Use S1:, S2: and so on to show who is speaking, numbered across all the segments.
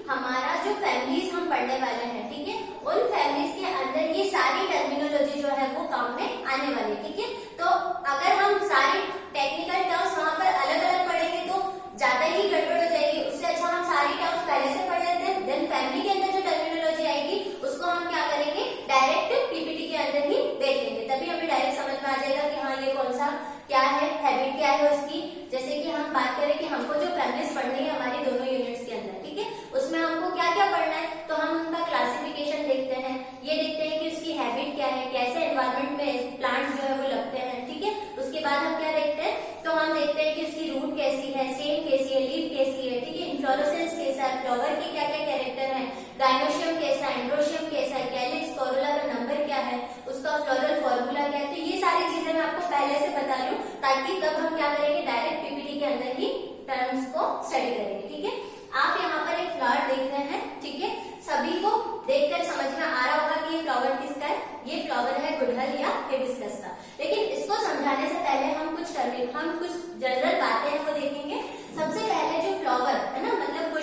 S1: हमारा जो फैमिलीज हम पढ़ने वाले हैं, ठीक है, उन फैमिलीज के अंदर ये सारी टर्मिनोलॉजी जो है वो काम में आने वाली है, ठीक है। तो अगर हम सारी टेक्निकल टर्म्स वहां पर अलग अलग पढ़ेंगे तो ज्यादा ही गड़बड़ हो जाएगी। उससे अच्छा हम सारी टर्म्स पहले से पढ़ लेते हैं, देन फैमिली के अंदर जो टर्मिनोलॉजी आएगी उसको हम क्या करेंगे, डायरेक्ट पीपीटी के अंदर ही देख लेंगे, तभी हमें डायरेक्ट समझ में आ जाएगा कि हाँ ये कौन सा क्या है, हैबिट क्या है उसकी। जैसे कि हम बात करें कि हमको जो फैमिलीज पढ़नी है हमारी दोनों यूनिट्स के अंदर, ठीक है, उसमें हमको क्या क्या पढ़ना है, तो हम उनका क्लासिफिकेशन देखते हैं, ये देखते हैं कि उसकी हैबिट क्या है, कैसे एनवायरमेंट में प्लांट्स जो है वो लगते हैं, ठीक है। उसके बाद हम क्या देखते हैं, तो हम देखते हैं कि उसकी रूट कैसी है, स्टेम कैसी है, लीफ कैसी है, ठीक है, इन्फ्लोरेसेंस कैसा है, फ्लावर के क्या क्या कैरेक्टर है, गाइनोशियम कैसा है, एंड्रोशियम कैसा है, कैलिक्स कोरोला का नंबर क्या है, उसका फ्लोरल फॉर्मूला क्या है। तो ये सारी चीजें मैं आपको पहले से बता रही हूँ, ताकि तब हम क्या करेंगे, डायरेक्ट पीपीटी के अंदर ही टर्म्स को स्टडी करेंगे, ठीक है। आप यहाँ पर एक फ्लावर देख रहे हैं, ठीक है, सभी को देखकर समझ में आ रहा होगा कि ये फ्लावर किसका है, ये फ्लावर है गुड़हल या हिबिस्कस का। लेकिन इसको समझाने से पहले हम कुछ जनरल बातें हैं वो देखेंगे। सबसे पहले जो फ्लावर है ना, मतलब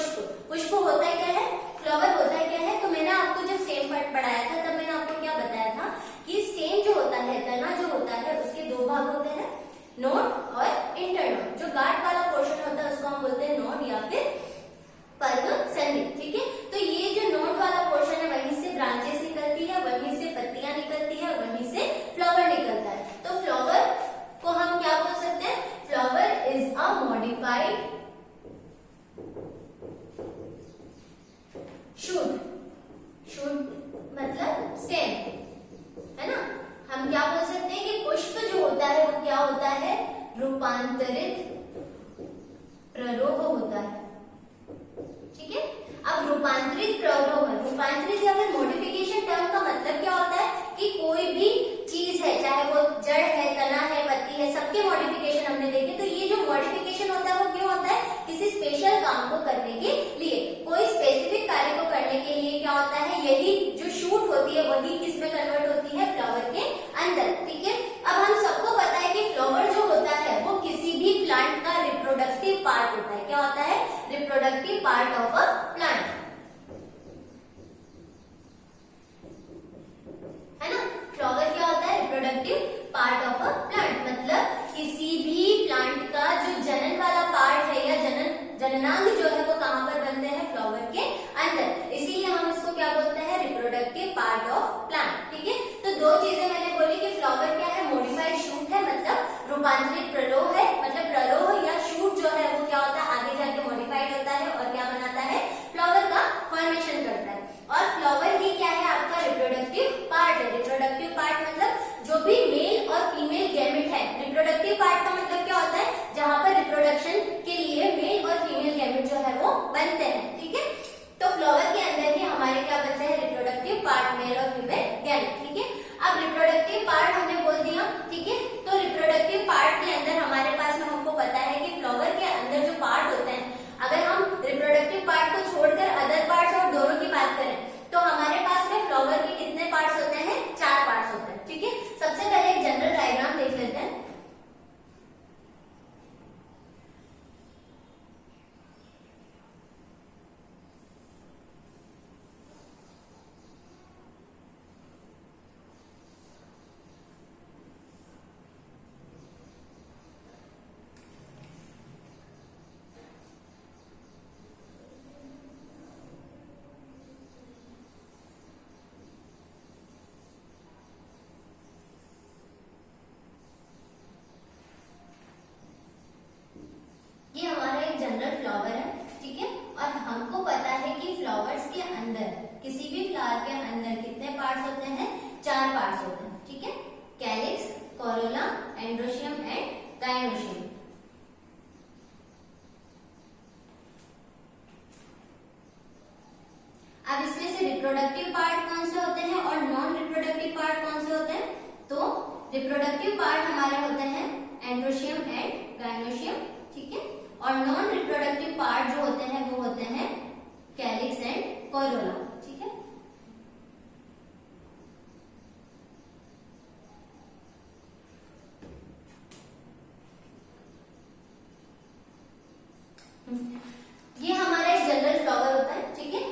S1: पुष्प होता क्या है, फ्लावर होता क्या है, तो मैंने आपको जब स्टेम पढ़ाया था तब मैंने आपको क्या बताया था कि स्टेम जो होता है, तना जो होता है, उसके दो भाग होते हैं, नोड और इंटरनोड। जो गांठ वाला पोर्शन होता है उसको हम बोलते हैं नोड या फिर पर्व संधि, ठीक है। तो ये जो नोड वाला पोर्शन है वहीं से ब्रांचेस निकलती है, वहीं से पत्तियां निकलती है, वहीं से फ्लावर निकलता है। तो फ्लावर को हम क्या बोल सकते हैं, flower is a modified shoot मतलब स्टेम, है ना। हम क्या बोल सकते हैं कि पुष्प जो होता है वो क्या होता है, रूपांतरित प्ररोह होता है, ठीक है। अब रूपांतरित प्ररोह, रूपांतरित या फिर मॉडिफिकेशन टर्म का मतलब क्या होता है कि कोई भी चीज है, चाहे वो जड़ है, तना है, पत्ती है, सबके मॉडिफिकेशन हमने देखे। तो ये जो मॉडिफिकेशन होता है वो क्यों होता है, किसी स्पेशल काम को करने के लिए, कोई स्पेसिफिक कार्य को करने के लिए क्या होता है, यही जो शूट होती है वही किसमें कन्वर्ट होती है, फ्लावर के अंदर, ठीक है। अब हम सबको पता है कि फ्लावर जो होता है वो किसी भी प्लांट का रिप्रोडक्टिव पार्ट होता है। क्या होता है, reproductive part of a plant, है ना। फ्लावर क्या होता है, reproductive part of a plant, मतलब किसी भी प्लांट का जो जनन वाला पार्ट है या जननांग जो है वो कहां पर बनते हैं, फ्लावर के अंदर। इसीलिए हम इसको क्या बोलते हैं, रिप्रोडक्टिव पार्ट ऑफ प्लांट, ठीक है। तो दो चीजें मैंने बोली कि फ्लावर क्या है, मॉडिफाइड शूट है, मतलब रूपांतरित प्ररोह है, मतलब प्ररोह या शूट जो है वो क्या होता है, आगे जाके मॉडिफाइड होता है और क्या बनाता है, फ्लावर का फॉर्मेशन करता है। और फ्लावर ही क्या है, आपका रिप्रोडक्टिव पार्ट है। रिप्रोडक्टिव पार्ट मतलब जो भी मेल और फीमेल गैमेट है। रिप्रोडक्टिव पार्ट का मतलब क्या होता है, जहां पर रिप्रोडक्शन के लिए मेल और फीमेल गैमेट जो है वो बनते हैं, ठीक है। तो फ्लावर के अंदर ही हमारे क्या बनते हैं, रिप्रोडक्टिव पार्ट, मेल और फीमेल गैमेट, ठीक है। अब रिप्रोडक्टिव पार्ट हमने बोल दिया, ठीक है। तो रिप्रोडक्टिव पार्ट के अंदर हमारे पास में हमको पता है कि फ्लावर के अंदर जो पार्ट होते हैं, अगर हम रिप्रोडक्टिव पार्ट को छोड़कर अदर पार्ट्स और दोनों की बात करें तो हमारे पास में फ्लावर के कितने पार्ट्स होते हैं, 4 पार्ट्स होते हैं, ठीक है। सबसे पहले एक जनरल डायग्राम देख लेते हैं। ये हमारा एक जनरल फ्लावर है, ठीक है। और हमको पता है कि फ्लावर्स के अंदर, किसी भी फ्लावर के अंदर कितने पार्ट्स होते हैं, 4 पार्ट्स होते हैं, ठीक है। Calyx, Corolla, androecium and gynoecium. अब इसमें से रिप्रोडक्टिव पार्ट कौन से होते हैं और नॉन रिप्रोडक्टिव पार्ट कौन से होते हैं, तो रिप्रोडक्टिव पार्ट हमारे होते हैं एंड्रोशियम एंड गाइनोशियम, ठीक है। और नॉन रिप्रोडक्टिव पार्ट जो होते हैं वो होते हैं कैलिक्स एंड कोरोला, ठीक है। ये हमारा एक जनरल फ्लावर होता है, ठीक है।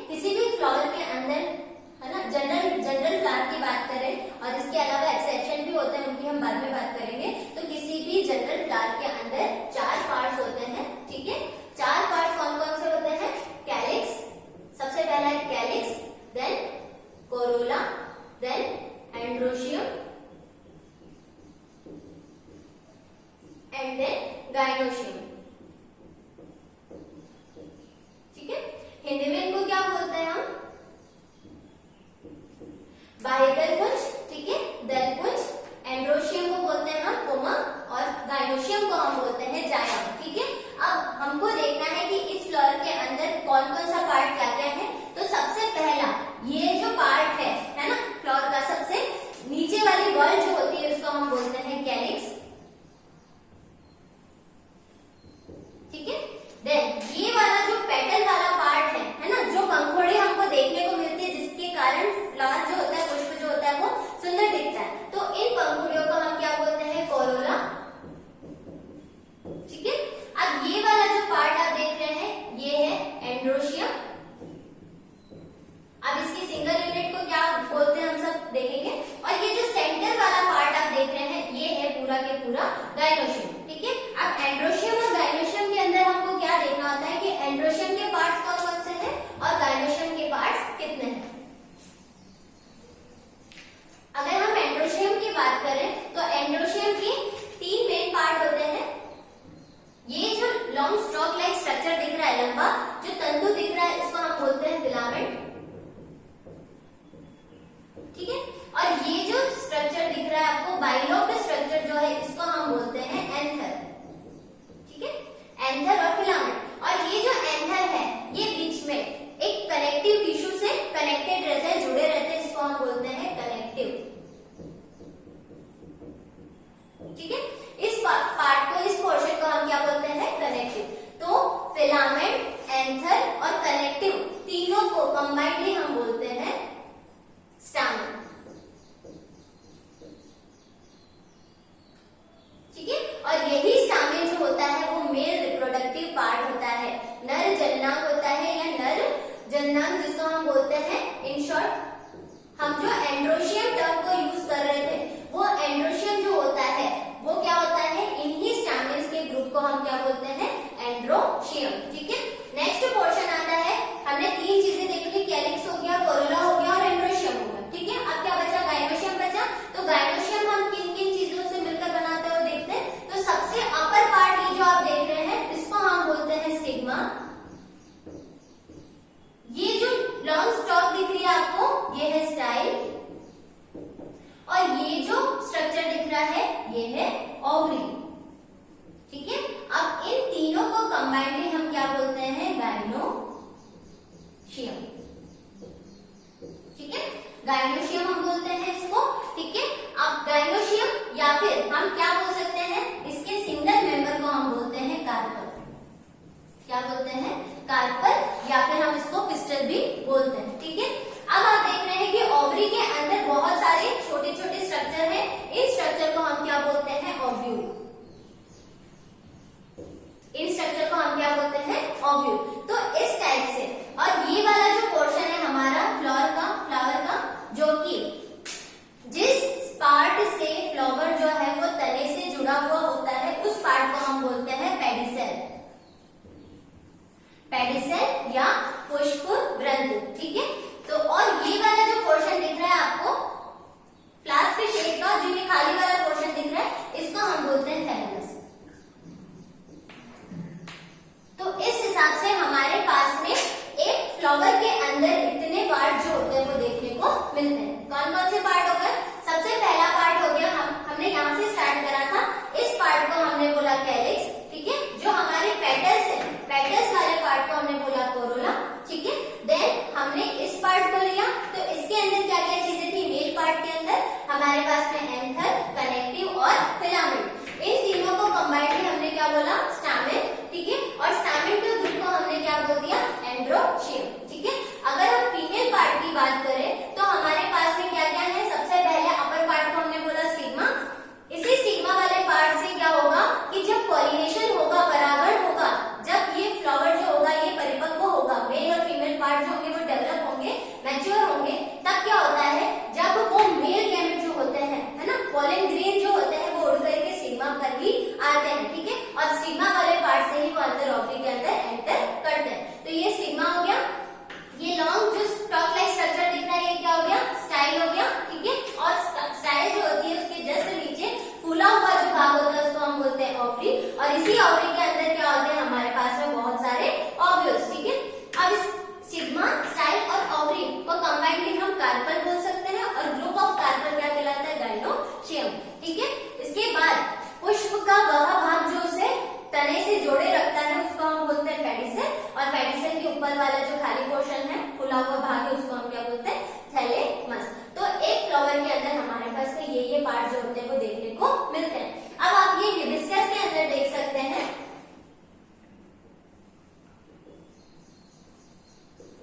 S1: कौन कौन सा पार्ट क्या क्या है। तो सबसे पहला ये जो पार्ट है ना फ्लावर का, सबसे नीचे वाली बॉल जो होती है उसको हम बोलते हैं कैलिक्स, ठीक है। देन ये वाला जो पेटल वाला पार्ट है ना, जो पंखुड़ी हमको देखने को मिलती है जिसके कारण फ्लावर जो होता है, पुष्प जो होता है वो सुंदर दिखता है, तो इन पंखुड़ियों को हम क्या बोलते हैं, कोरोला, ठीक है। अब ये वाला जो पार्ट आप देख रहे हैं ये है एंड्रोशियम। अब इसकी सिंगल यूनिट को क्या बोलते हैं हम सब देखेंगे। और ये जो सेंटर वाला पार्ट आप देख रहे हैं ये है पूरा के पूरा गाइनोशियम, ठीक है। अब एंड्रोशियम और गाइनोशियम के अंदर हमको क्या देखना होता है कि एंड्रोशियम के पार्ट्स कौन कौन से हैं और गाइनोशियम के पार्ट्स कितने हैं। अगर हम एंड्रोशियम की बात करें तो एंड्रोशियम के 3 मेन पार्ट होते हैं। ये जो लॉन्ग स्टॉक लाइक स्ट्रक्चर दिख रहा है, लंबा जो तंतु दिख रहा है, इसको हम बोलते हैं फिलामेंट, ठीक है। और ये जो स्ट्रक्चर दिख रहा है आपको बाइलोब्ड स्ट्रक्चर जो है, इसको हम बोलते हैं एंथर, ठीक है। एंथर और फिलामेंट। और ये जो एंथर है ये बीच में एक कनेक्टिव टिश्यू से कनेक्टेड रहता है, जुड़े रहते हैं, इसको हम बोलते हैं कनेक्टिव, ठीक है। इस पार्ट को, इस पोर्शन को हम क्या बोलते हैं, कनेक्टिव। तो फिलामेंट, एंथर और कनेक्टिव तीनों को कंबाइंडली हम बोलते हैं स्टामेन, ठीक है। और यही स्टामेन जो होता है वो मेल रिप्रोडक्टिव पार्ट होता है, नर जननांग होता है या नर जननांग जिसको हम बोलते हैं। इन शॉर्ट हम जो एंड्रोशियम टर्म को यूज कर रहे थे, वो एंड्रोशियम जो होता है वो क्या होता है, इन्हीं स्टामेन्स के ग्रुप को हम क्या बोलते हैं, एंड्रोशियम, ठीक है। नेक्स्ट पोर्शन आता है, हमने 3 चीजें देख ली, कैलिक्स हो गया, कोरोला हो गया और एंड्रोशियम हो गया, ठीक है। अब क्या बचा, गाइनोशियम बचा। तो गाइनोशियम हम किन किन चीजों से मिलकर बनाते हैं वो देखते हैं। तो सबसे अपर पार्ट ये जो आप देख रहे हैं इसको हम बोलते हैं स्टिग्मा। ये जो लॉन्ग स्टॉक दिख रही है आपको ये है स्टाइल, और ये जो स्ट्रक्चर दिख रहा है ये है ओवरी, ठीक है। अब इन तीनों को कंबाइंडली हम क्या बोलते हैं, गाइनोशियम, ठीक है। गाइनोशियम हम बोलते हैं इसको, ठीक है। अब गाइनोशियम या फिर हम क्या बोल सकते हैं, इसके सिंगल मेंबर को हम बोलते हैं कार्पल, क्या बोलते हैं, कार्पल, या फिर हम इसको पिस्टल भी बोलते हैं, ठीक है। अब आप देख रहे हैं कि ओवरी के अंदर बहुत सारे छोटे छोटे स्ट्रक्चर हैं, इस स्ट्रक्चर को हम क्या बोलते हैं, ओव्यूल, इस स्ट्रक्चर को हम क्या बोलते हैं, ओव्यूल। तो इस टाइप से, और ये वाला जो पोर्शन है हमारा फ्लावर का जो कि जिस पार्ट से फ्लावर जो है वो तने से जुड़ा हुआ होता है, उस पार्ट को हम बोलते हैं पेडिसेल, पेडिसेल या पुष्प ग्रंथि, ठीक है। तो और ये वाला जो पोर्शन दिख रहा है आपको फ्लास्क के शेप का, जो ये खाली वाला पोर्शन दिख रहा है, इसको हम बोलते हैं थैलेमस। तो इस हिसाब से हमारे पास में एक फ्लावर के अंदर इतने पार्ट जो होते हैं वो देखने को मिलते हैं। कौन कौन से पार्ट हो गए, सबसे पहला पार्ट हो गया, हमने यहाँ से स्टार्ट करा था, इस पार्ट को हमने बोला कैलिक्स, ठीक है। जो हमारे पेटल्स है, पेटल्स वाले पार्ट को हमने बोला ऊपर वाला जो खाली पोर्शन है, खुला हुआ भाग है, उसको हम क्या बोलते हैं, थैलेमस। तो एक फ्लावर के अंदर हमारे पास में ये पार्ट जो होते हैं वो देखने को मिलते हैं। अब आप ये हिबिस्कस के अंदर देख सकते हैं,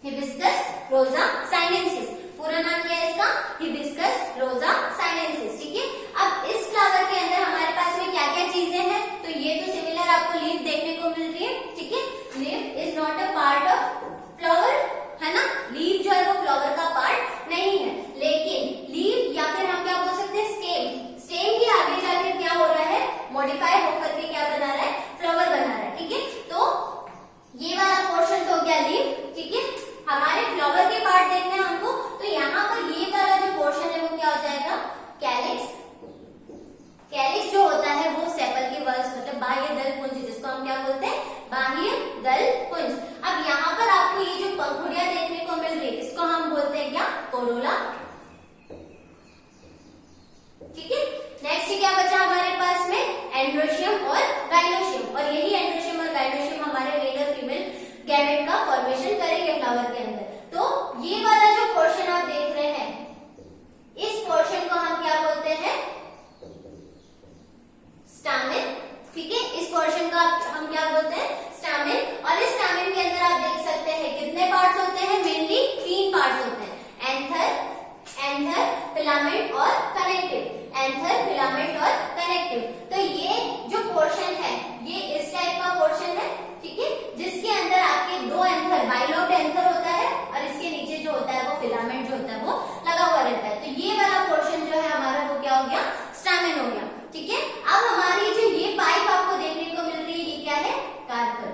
S1: हिबिस्कस रोजा साइनेंसिस, पूरा नाम क्या है इसका, हिबिस्कस रोजा साइनेंसिस। ठीक है, अब इस फ्लावर के अंदर हमारे पास में क्या क्या चीजें हैं, तो ये तो सिमिलर आपको लीफ देखने को मिल रही है। ठीक है, leaf is not a part of flower, है ना, लीफ जो है वो फ्लावर का पार्ट नहीं है, लेकिन लीफ या फिर हम क्या बोल सकते हैं, स्टेम, स्टेम ही आगे जाकर क्या हो रहा है, मॉडिफाई होकर के क्या बना रहा है, फ्लावर बना रहा है। ठीक है, तो ये वाला पोर्शन हो गया लीफ। ठीक है, हमारे फ्लावर के पार्ट देखने हैं हमको, तो यहाँ पर ये वाला जो पोर्शन है वो क्या हो जाएगा, कैलिक्स। कैलिक्स जो होता है वो सेपल के वल्स, मतलब बाह्य दल पुंज, जिसको हम क्या बोलते हैं, बाह्य दल पुंज। अब यहाँ पर आपको ये जो पंखुड़ियां देखने को मिल रही है, इसको हम बोलते हैं क्या, कोरोला। ठीक है, नेक्स्ट क्या बचा हमारे पास में, एंड्रोशियम और गाइनोशियम, और यही एंड्रोशियम और गाइनोशियम हमारे मेल और फीमेल गैमेट का फॉर्मेशन करेंगे फ्लावर के अंदर। तो ये वाला जो पोर्शन आप देख रहे हैं, इस पोर्शन को हम क्या बोलते हैं, स्टामेन। ठीक है, इस पोर्शन का हम क्या बोलते हैं, स्टामेन। और इस स्टामेन के अंदर आप देख सकते हैं कितने पार्ट्स होते हैं, मेनली 3 पार्ट्स होते हैं, एंथर, फिलामेंट और कनेक्टिव। एंथर, फिलामेंट और कनेक्टिव। तो ये जो पोर्शन है ये इस टाइप का पोर्शन है। ठीक है, जिसके अंदर आपके 2 एंथर, बाइलोब्ड एंथर होता है, और इसके नीचे जो होता है वो फिलामेंट जो होता है वो लगा हुआ रहता है। तो ये वाला पोर्शन जो है हमारा वो क्या हो गया, स्टामेन हो गया। ठीक है, अब हमारी जो ये पाइप आपको देखने को मिल रही है, ये क्या है, कार्पल,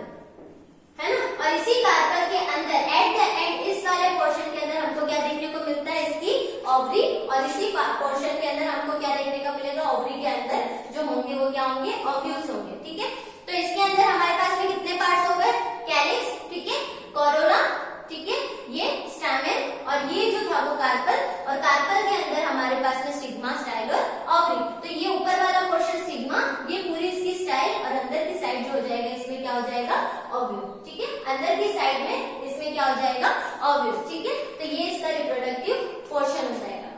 S1: है ना, और इसी कार्पल के अंदर एट द एंड, इस वाले पोर्शन के अंदर हमको क्या देखने को मिलता है, इसकी ओवरी, और इसी पोर्शन के अंदर हमको क्या देखने को मिलेगा, ओवरी के अंदर जो होंगे वो क्या होंगे, ओव्यूल्स होंगे। ठीक है, तो इसके अंदर हमारे पास में कितने पार्ट्स हो गए, कैलिक्स, ठीक है, कोरोला, ठीक है, ये स्टामेन, और ये जो था वो कार्पल, और कार्पल के अंदर हमारे पास में स्टिग्मा, स्टाइल और ओवरी। तो ये ऊपर वाला पोर्शन स्टिग्मा, ये पूरी इसकी स्टाइल, और अंदर की साइड जो हो जाएगा इसमें क्या हो जाएगा, ओव्यूल। ठीक है, अंदर की साइड में इसमें क्या हो जाएगा, ओव्यूल। ठीक है, तो ये इसका रिप्रोडक्टिव पोर्शन हो जाएगा।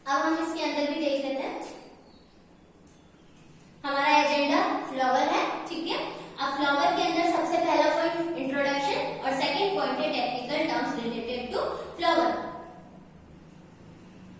S1: अब हम इसके अंदर भी देख लेते हैं, हमारा एजेंडा फ्लावर है। ठीक है, अब फ्लावर के अंदर सबसे पहला पॉइंट इंट्रोडक्शन, और सेकंड पॉइंट है technical terms related to flower.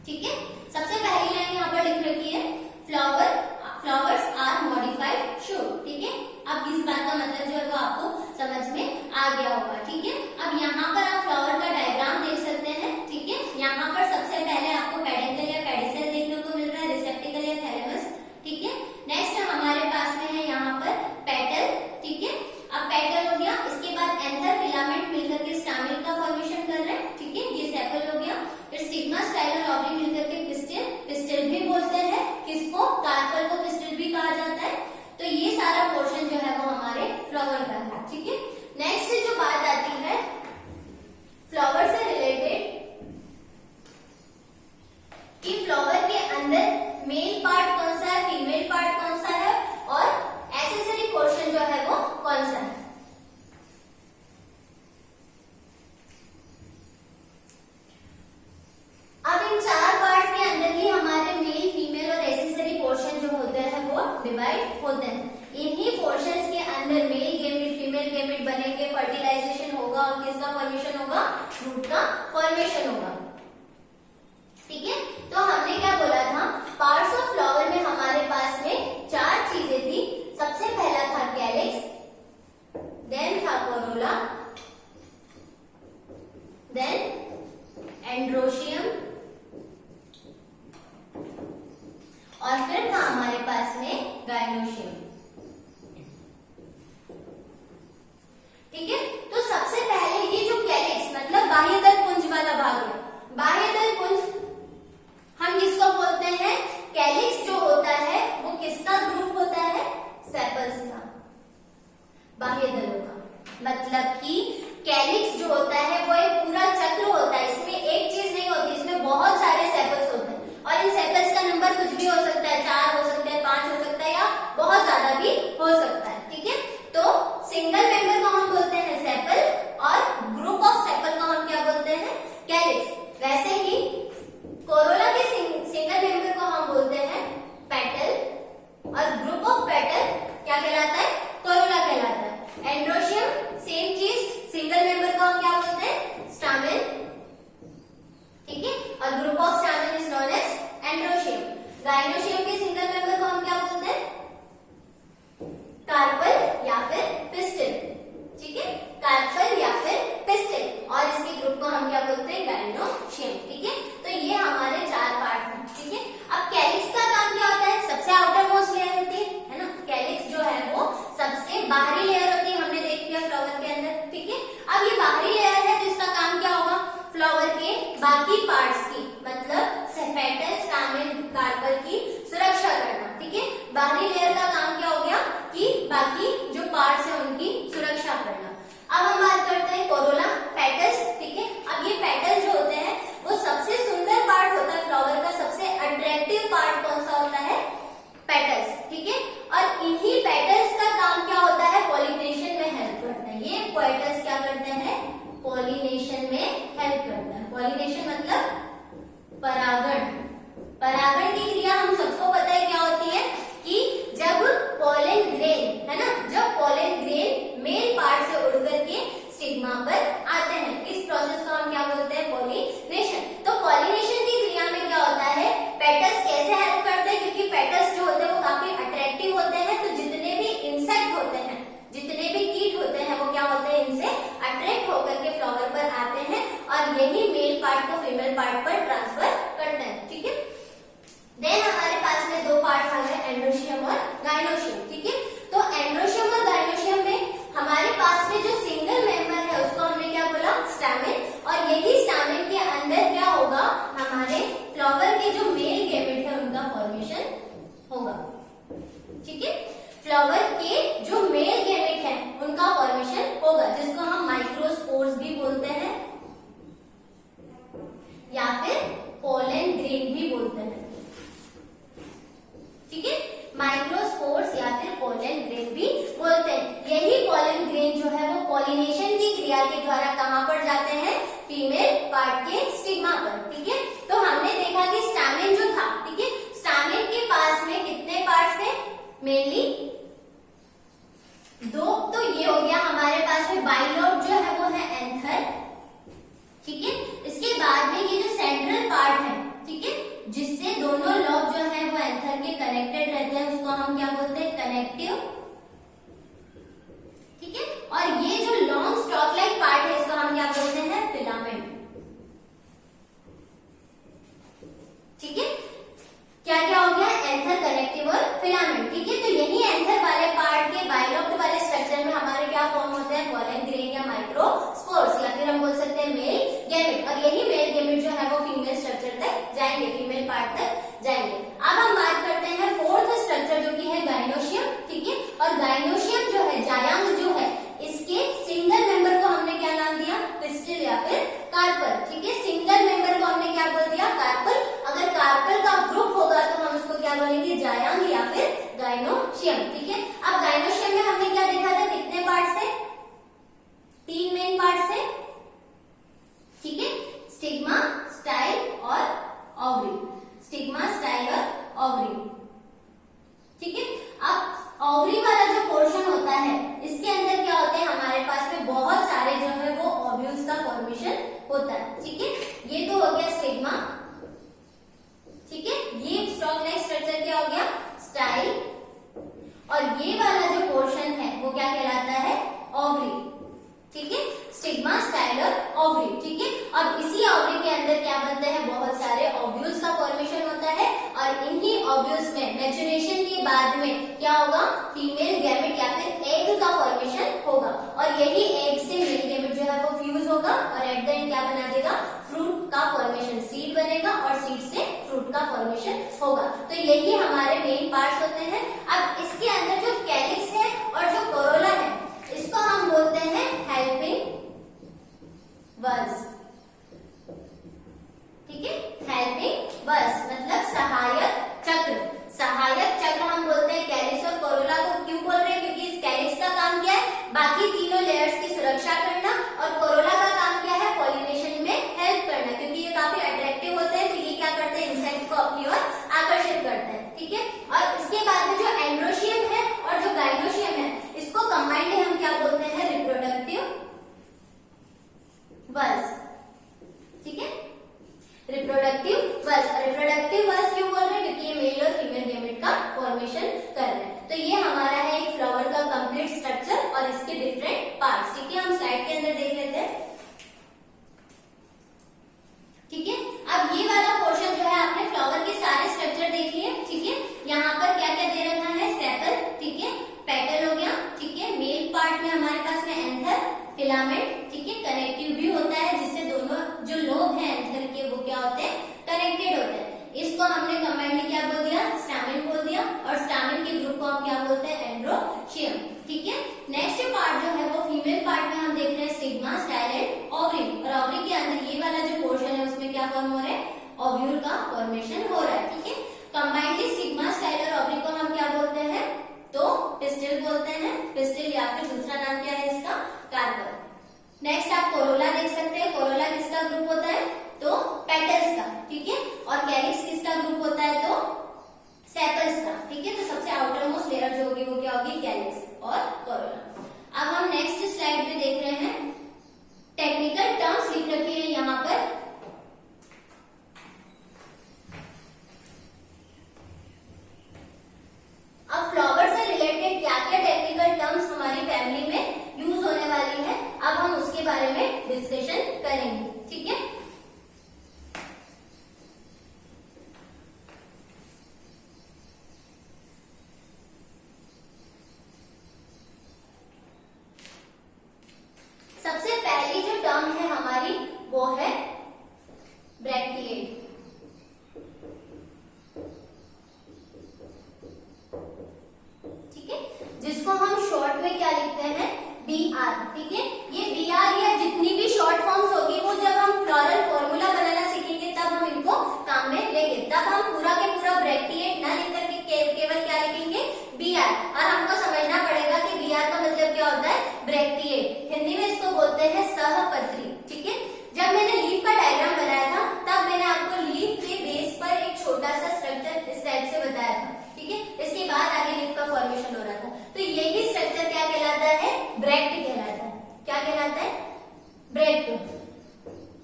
S1: ठीक है, सबसे पहली लाइन यहाँ पर लिख रखी है, फ्लावर्स आर मॉडिफाइड शूट। ठीक है, अब इस बात का मतलब जो है वो आपको समझ में आ गया होगा। ठीक है, अब यहाँ पर आप फ्लावर का डायग्राम देख सकते हैं। ठीक है, यहाँ पर सबसे पहले आपको पेडिकल या पेडिसेल देखने को मिल रहा है, रिसेप्टिकल या थैलेमस। ठीक है, नेक्स्ट हमारे पास में है यहाँ पर पेटल। ठीक है, अब पेटल हो गया, इसके बाद एंथर, फिलामेंट मिलकर के स्टामेन का फॉर्मेशन कर रहे हैं। ठीक है, ये सेपल हो गया, फिर स्टिग्मा, स्टाइल और ओवरी मिलकर के पिस्टिल, पिस्टिल भी बोलते हैं, किसको, कार्पल को पिस्टिल भी कहा जाता है। तो ये सारा पोर्शन जो है वो हमारे फ्लावर का है। ठीक है, नेक्स्ट जो बात आती है फ्लावर से रिलेटेड, कि फ्लावर के अंदर मेल पार्ट कौन सा है, फीमेल पार्ट कौन सा है, और एक्सेसरी पोर्शन जो है वो कौन सा है। अब इन 4 पार्ट्स के अंदर ही हमारे मेल, फीमेल और एक्सेसरी पोर्शन जो होते हैं वो डिवाइड होते हैं। इन्हीं पोर्शंस के अंदर मेल गैमेट, फीमेल गैमेट बनेंगे, फर्टिलाइजेशन होगा, और किसका फॉर्मेशन होगा, फ्रूट का फॉर्मेशन होगा। ठीक है, तो हमने क्या बोला था, पार्ट्स ऑफ फ्लावर में हमारे पास में 4 चीजें थी। सबसे पहला था कैलिक्स, देन था कोरोला, देन एंड्रोशियम, और फिर था हमारे पास में गाइनोशियम। ठीक है, तो सबसे पहले ये जो कैलिक्स मतलब बाह्यदल पुंज वाला भाग है, बाह्यदल पुंज हम किसको बोलते हैं, कैलिक्स जो होता है वो किसका ग्रुप होता है, सेपल्स का, बाह्यदलों का। मतलब कि कैलिक्स जो होता है वो एक पूरा चक्र होता है, इसमें एक चीज नहीं होती, इसमें बहुत सारे सेपल्स होते हैं, और इन सेपल्स का नंबर कुछ भी हो सकता है, 4 हो सकता है, 5 हो सकता है, या बहुत ज्यादा भी हो सकता है। ठीक है, तो सिंगल मेंबर को हम बोलते हैं सेपल, और बाकी पार्ट्स की, मतलब पेटल, स्टामेन, कार्पल की सुरक्षा करना। ठीक है, बाहरी लेयर का काम क्या हो गया कि बाकी जो पार्ट्स हैं उनकी सुरक्षा करना। अब हम बात करते हैं कोरोला, पेटल्स। ठीक है, अब ये पेटल जो होते हैं वो सबसे सुंदर पार्ट होता है फ्लावर का, सबसे अट्रैक्टिव पार्ट कौन सा होता है? पेटल्स। ठीक है, और इन्हीं पेटल्स का काम क्या होता है? पॉलिनेशन में हेल्प करते हैं। ये पेटल्स क्या करते हैं? पॉलिनेशन में हेल्प करते हैं। पॉलिनेशन मतलब परागण। परागण की क्रिया हम सबको पता है क्या होती है कि जब पोलन ग्रेन, है ना, जब पोलन ग्रेन मेल पार्ट से उड़ करके स्टिग्मा पर आते हैं, इस प्रोसेस को हम क्या बोलते हैं? पॉलिनेशन। तो पॉलिनेशन की क्रिया में क्या होता है? पेटल्स कैसे हेल्प करते हैं? क्योंकि पेटल्स जो होते हैं वो काफी अट्रैक्टिव होते हैं, तो जितने भी इंसेक्ट होते हैं, जितने भी कीट होते हैं, वो क्या होते हैं? इनसे अट्रैक्ट होकर के फ्लावर पर आते हैं और यही मेल पार्ट को फीमेल पार्ट पर ट्रांसफर करते हैं। ठीक है, देन हमारे पास में दो पार्ट आ गए, एंड्रोशियम और गाइनोशियम। ठीक है, तो एंड्रोशियम और गाइनोशियम में हमारे पास में जो सिंगल मेंबर है उसको हमने क्या बोला? स्टैमेन। और यही स्टैमेन के अंदर क्या होगा? हमारे फ्लावर के जो मेल गैमेट है उनका फॉर्मेशन होगा। ठीक है, फ्लावर के जो मेल गैमेट है उनका फॉर्मेशन होगा, जिसको हम माइक्रोस्पोर्स भी बोलते हैं या फिर पोलन ग्रेन भी बोलते हैं। ठीक है, माइक्रोस्पोर्स या फिर पोलन ग्रेन भी बोलते हैं। यही पोलन ग्रेन जो है वो पॉलिनेशन की क्रिया के द्वारा कहां पर जाते हैं? फीमेल पार्ट के स्टिग्मा पर। ठीक है, तो हमने देखा कि स्टैमेन जो था, ठीक है, स्टैमेन के पास में कितने पार्ट्स थे? मेनली दो। तो ये हो गया हमारे पास में बाइलोब जो है वो है एंथर। ठीक है, इसके बाद में ये जो सेंट्रल पार्ट है, ठीक है, जिससे दोनों लोब जो है वो एंथर के कनेक्टेड रहते हैं, उसको हम क्या बोलते हैं? कनेक्टिव। ठीक है, और ये जो लॉन्ग स्टॉक लाइक पार्ट है इसको हम क्या बोलते हैं? फिलामेंट। ठीक है, क्या क्या हो गया? एंथर, कनेक्टिव और फिलामेंट। ठीक है, तो यही एंथर वाले पार्ट के बाइलोब्ड वाले स्ट्रक्चर में हमारे क्या फॉर्म होते हैं? पोलन ग्रेन या माइक्रोस्पोर्स, या फिर हम बोल सकते हैं मेल गैमेट। और यही मेल गैमेट जो है वो फीमेल स्ट्रक्चर तक जाएंगे, फीमेल पार्ट तक जाएंगे। अब हम बात करते हैं फोर्थ स्ट्रक्चर जो कि है गाइनोशियम। ठीक है, और गाइनोशियम जो है, जायांग जो है, इसके सिंगल मेंबर को हमने क्या नाम दिया? पिस्टिल या फिर कार्पल। ठीक है, सिंगल मेंबर को हमने क्या बोल दिया? कार्पल। अगर कार्पल का ग्रुप होगा तो हम उसको क्या बोलेंगे? जायांग या फिर गाइनोशियम। ठीक है, अब गाइनोशियम में हमने क्या देखा था? कितने पार्ट्स थे? 3 मेन पार्ट्स थे। ठीक है, स्टिग्मा, स्टाइल और ओवरी। स्टिग्मा, स्टाइल और ओवरी। ठीक है, अब ओवरी वाला जो पोर्शन होता है इसके अंदर क्या होते हैं? हमारे पास में बहुत सारे जो है वो ओव्यूल्स का फॉर्मेशन होता है। ठीक है, ये तो हो गया स्टिग्मा। ठीक है, ये स्टॉक लाइक स्ट्रक्चर क्या हो गया? स्टाइल। और ये वाला जो पोर्शन है वो क्या कहलाता है? ओवरी। ठीक है, स्टिग्मा, स्टाइल और ओवरी। ठीक है, और इसी ओवरी के अंदर क्या बनते हैं? बहुत सारे ओव्यूल्स का फॉर्मेशन होता है और इन्हीं ओव्यूल्स में मैच्योरेशन के बाद में क्या होगा? फीमेल गैमेट या फिर एग का फॉर्मेशन होगा और यही एग से मेल गैमेट जो है वो फ्यूज होगा और एट द एंड क्या बना देगा? फ्रूट का फॉर्मेशन, सीड बनेगा और सीड से फ्रूट का फॉर्मेशन होगा। तो यही हमारे मेन पार्ट्स होते हैं। अब इसके अंदर जो कैलिक्स है और जो कोरोला है इसको हम बोलते हैं हेल्पिंग बल्ब्स। ठीक है, हेल्पिंग बल्ब्स मतलब सहायक चक्र। सहायक चक्र हम बोलते हैं कैलिक्स और कोरोला को। क्यों बोल रहे हैं? क्योंकि इस कैलिक्स का काम क्या है? बाकी तीनों लेयर्स की सुरक्षा करना और कोरोला का काम क्या है? पॉलिनेशन में हेल्प करना, क्योंकि ये काफी अट्रैक्टिव होते हैं तो ये क्या करते हैं? इंसेक्ट को अपनी ओर आकर्षित करते हैं। ठीक है, और इसके बाद में जो एंड्रोशियम है और जो गाइनोशियम है इसको कंबाइंडली हम क्या बोलते हैं? Reproductive bulbs. ठीक है, रिप्रोडक्टिव बल्ब्स। रिप्रोडक्टिव बल्ब्स क्यों बोल रहे हैं? क्योंकि ये मेल और फीमेल गैमेट का फॉर्मेशन कर रहे हैं। तो ये हमारा है एक फ्लावर का कंप्लीट स्ट्रक्चर और इसके डिफरेंट पार्ट्स। ठीक है, हम स्लाइड के अंदर देख लेते हैं। ठीक है, अब ये वाला पोर्शन जो है आपने फ्लावर के सारे स्ट्रक्चर देख लिए। ठीक है, यहाँ पर क्या क्या दे रखा है? सेपल। ठीक है, पेटल हो गया। ठीक है, मेल पार्ट में हमारे पास में एंथर, फिलामेंट। ठीक है, कनेक्टिव भी होता है जिससे दोनों जो लोब है एंथर के वो क्या हमने कंबाइंडली क्या बोल दिया, स्टैमेन बोल दिया, और स्टैमेन के ग्रुप को हम क्या बोलते हैं, एंड्रोशियम। ठीक है, नेक्स्ट पार्ट जो है वो फीमेल पार्ट में हम देख रहे हैं स्टिग्मा, स्टाइल, ओवरी, और ओवरी के अंदर ये वाला जो पोर्शन है उसमें क्या फॉर्म हो रहा है, ओव्यूल का फॉर्मेशन हो रहा है। ठीक है, कंबाइंडली स्टिग्मा, स्टाइल और ओवरी को हम क्या बोलते हैं, तो पिस्टिल बोलते हैं, पिस्टिल, या फिर दूसरा नाम क्या है इसका, कार्पल। नेक्स्ट आप कोरोला देख सकते हैं, कोरोला किसका ग्रुप होता है, तो पेटल्स का। ठीक है, और कैलिक्स किसका ग्रुप होता है, तो सेपल्स का। ठीक है, तो सबसे आउटर मोस्ट लेयर जो होगी वो क्या होगी, कैलिक्स और कोरोला। अब हम नेक्स्ट स्लाइड में देख रहे हैं, टेक्निकल टर्म्स लिख रखी है यहाँ पर। अब फ्लावर से रिलेटेड क्या क्या टेक्निकल टर्म्स हमारी फैमिली में यूज होने वाली है, अब हम उसके बारे में डिस्कशन करेंगे। ठीक है, सबसे पहली जो टर्म है हमारी वो है ब्रैक्टिएट। ठीक है, जिसको हम शॉर्ट में क्या लिखते हैं, BR। ठीक है, ये BR या जितनी भी शॉर्ट फॉर्म्स होगी वो जब हम फ्लोरल फॉर्मूला बनाना सीखेंगे तब हम इनको काम में लेंगे, तब हम पूरा के पूरा ब्रैक्टिएट ना लिख करके केवल क्या लिखेंगे, BR। और हमको समझना पड़ेगा कि BR का मतलब क्या होता है, ब्रैक्टिएट। हिंदी में इसको बोलते हैं सहपत्री। ठीक है, जब मैंने लीफ का डायग्राम बनाया था तब मैंने आपको लीफ के बेस पर एक छोटा सा स्ट्रक्चर इस टाइप से बताया था। ठीक है, इसके बाद आगे लीफ का फॉर्मेशन हो रहा था, तो यही स्ट्रक्चर क्या कहलाता है, ब्रैक्ट कहलाता है। क्या कहलाता है, ब्रैक्ट।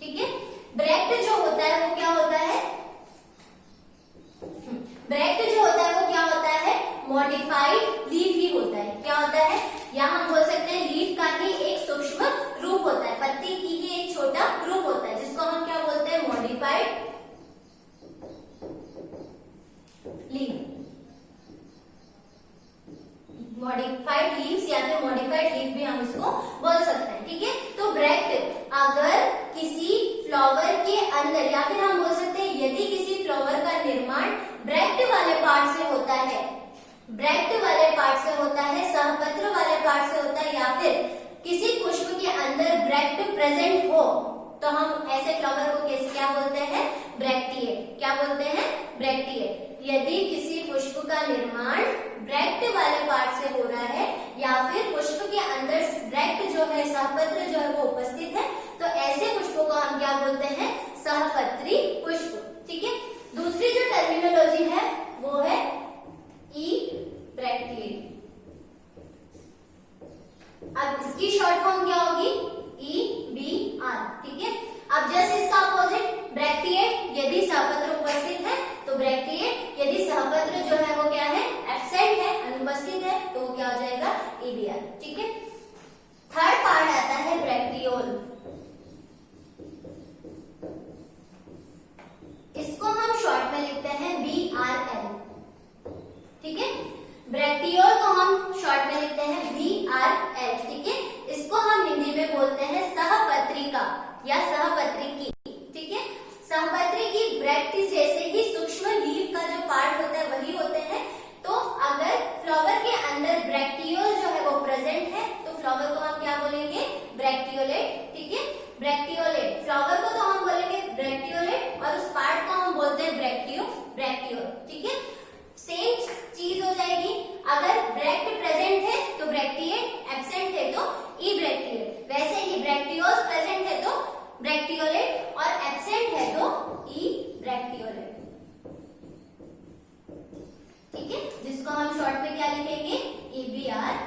S1: ठीक है, ब्रैक्ट जो होता है वो क्या होता है, ब्रैक्ट जो होता है वो क्या होता है, मॉडिफाइड लीफ ही होता है। क्या होता है, या हम बोल सकते हैं लीफ का ही एक सूक्ष्म रूप होता है, पत्ती की ही एक छोटा रूप होता है, जिसको हम क्या बोलते हैं, मॉडिफाइड लीफ, मॉडिफाइड लीव्स या फिर मॉडिफाइड लीफ भी हम इसको बोल सकते हैं। ठीक है, तो ब्रैक्ट अगर किसी फ्लावर के अंदर, या फिर हम बोल सकते हैं यदि किसी फ्लावर का निर्माण ब्रैक्ट वाले पार्ट से होता है, ब्रैक्ट वाले पार्ट से होता है, सहपत्र वाले पार्ट से होता है, या फिर किसी पुष्प के अंदर ब्रैक्ट प्रेजेंट हो, तो हम ऐसे फ्लावर को कैसे क्या बोलते हैं, ब्रैक्टिएट। क्या बोलते हैं, ब्रैक्टिएट। यदि किसी पुष्प का निर्माण ब्रैक्ट वाले पार्ट से हो रहा है, या फिर पुष्प के अंदर ब्रैक्ट जो है, सहपत्र जो है वो उपस्थित है, तो ऐसे पुष्पों को हम क्या बोलते हैं, सहपत्री पुष्प। ठीक है, दूसरी जो टर्मिनोलॉजी है वो है ई ब्रैक्टिएट। अब इसकी शॉर्ट फॉर्म क्या होगी, EBR। ठीक है, अब जैसे इसका अपोजिट ब्रैक्टिएट, यदि सहपत्र उपस्थित है तो ब्रैक्टिएट, यदि सहपत्र जो है वो क्या है, एब्सेंट है, अनुपस्थित है, तो वो क्या हो जाएगा, EBR। ठीक है, थर्ड पार्ट आता है ब्रैक्टियोल। इसको हम शॉर्ट में लिखते हैं BRL। ठीक है, ब्रैक्टियोल को हम शॉर्ट में लिखते हैं BRL। ठीक है, इसको हम हिंदी में बोलते हैं सहपत्रिका या सहपत्रिकी। ठीक है, सहपत्री की ब्रैक्ट जैसे ही सूक्ष्म लीफ का जो पार्ट होता है वही होते हैं, तो अगर फ्लावर के अंदर ब्रैक्टियोल जो है वो प्रेजेंट है तो फ्लावर को हम क्या बोलेंगे, ब्रैक्टियोलेट। ठीक है, ब्रैक्टियोलेट, फ्लावर को तो हम बोलेंगे ब्रैक्टियोलेट और उस पार्ट को हम बोलते हैं ब्रैक्टियोल। ठीक है, सेम चीज हो जाएगी, अगर ब्रैक्ट प्रेजेंट है तो ब्रैक्टिएट, एब्सेंट है तो ई ब्रैक्टिएट। वैसे ही ब्रैक्टियोल्स प्रेजेंट है तो ब्रैक्टियोलेट और एब्सेंट है तो ई ब्रैक्टियोलेट। ठीक है, जिसको हम शॉर्ट में क्या लिखेंगे, EBRL।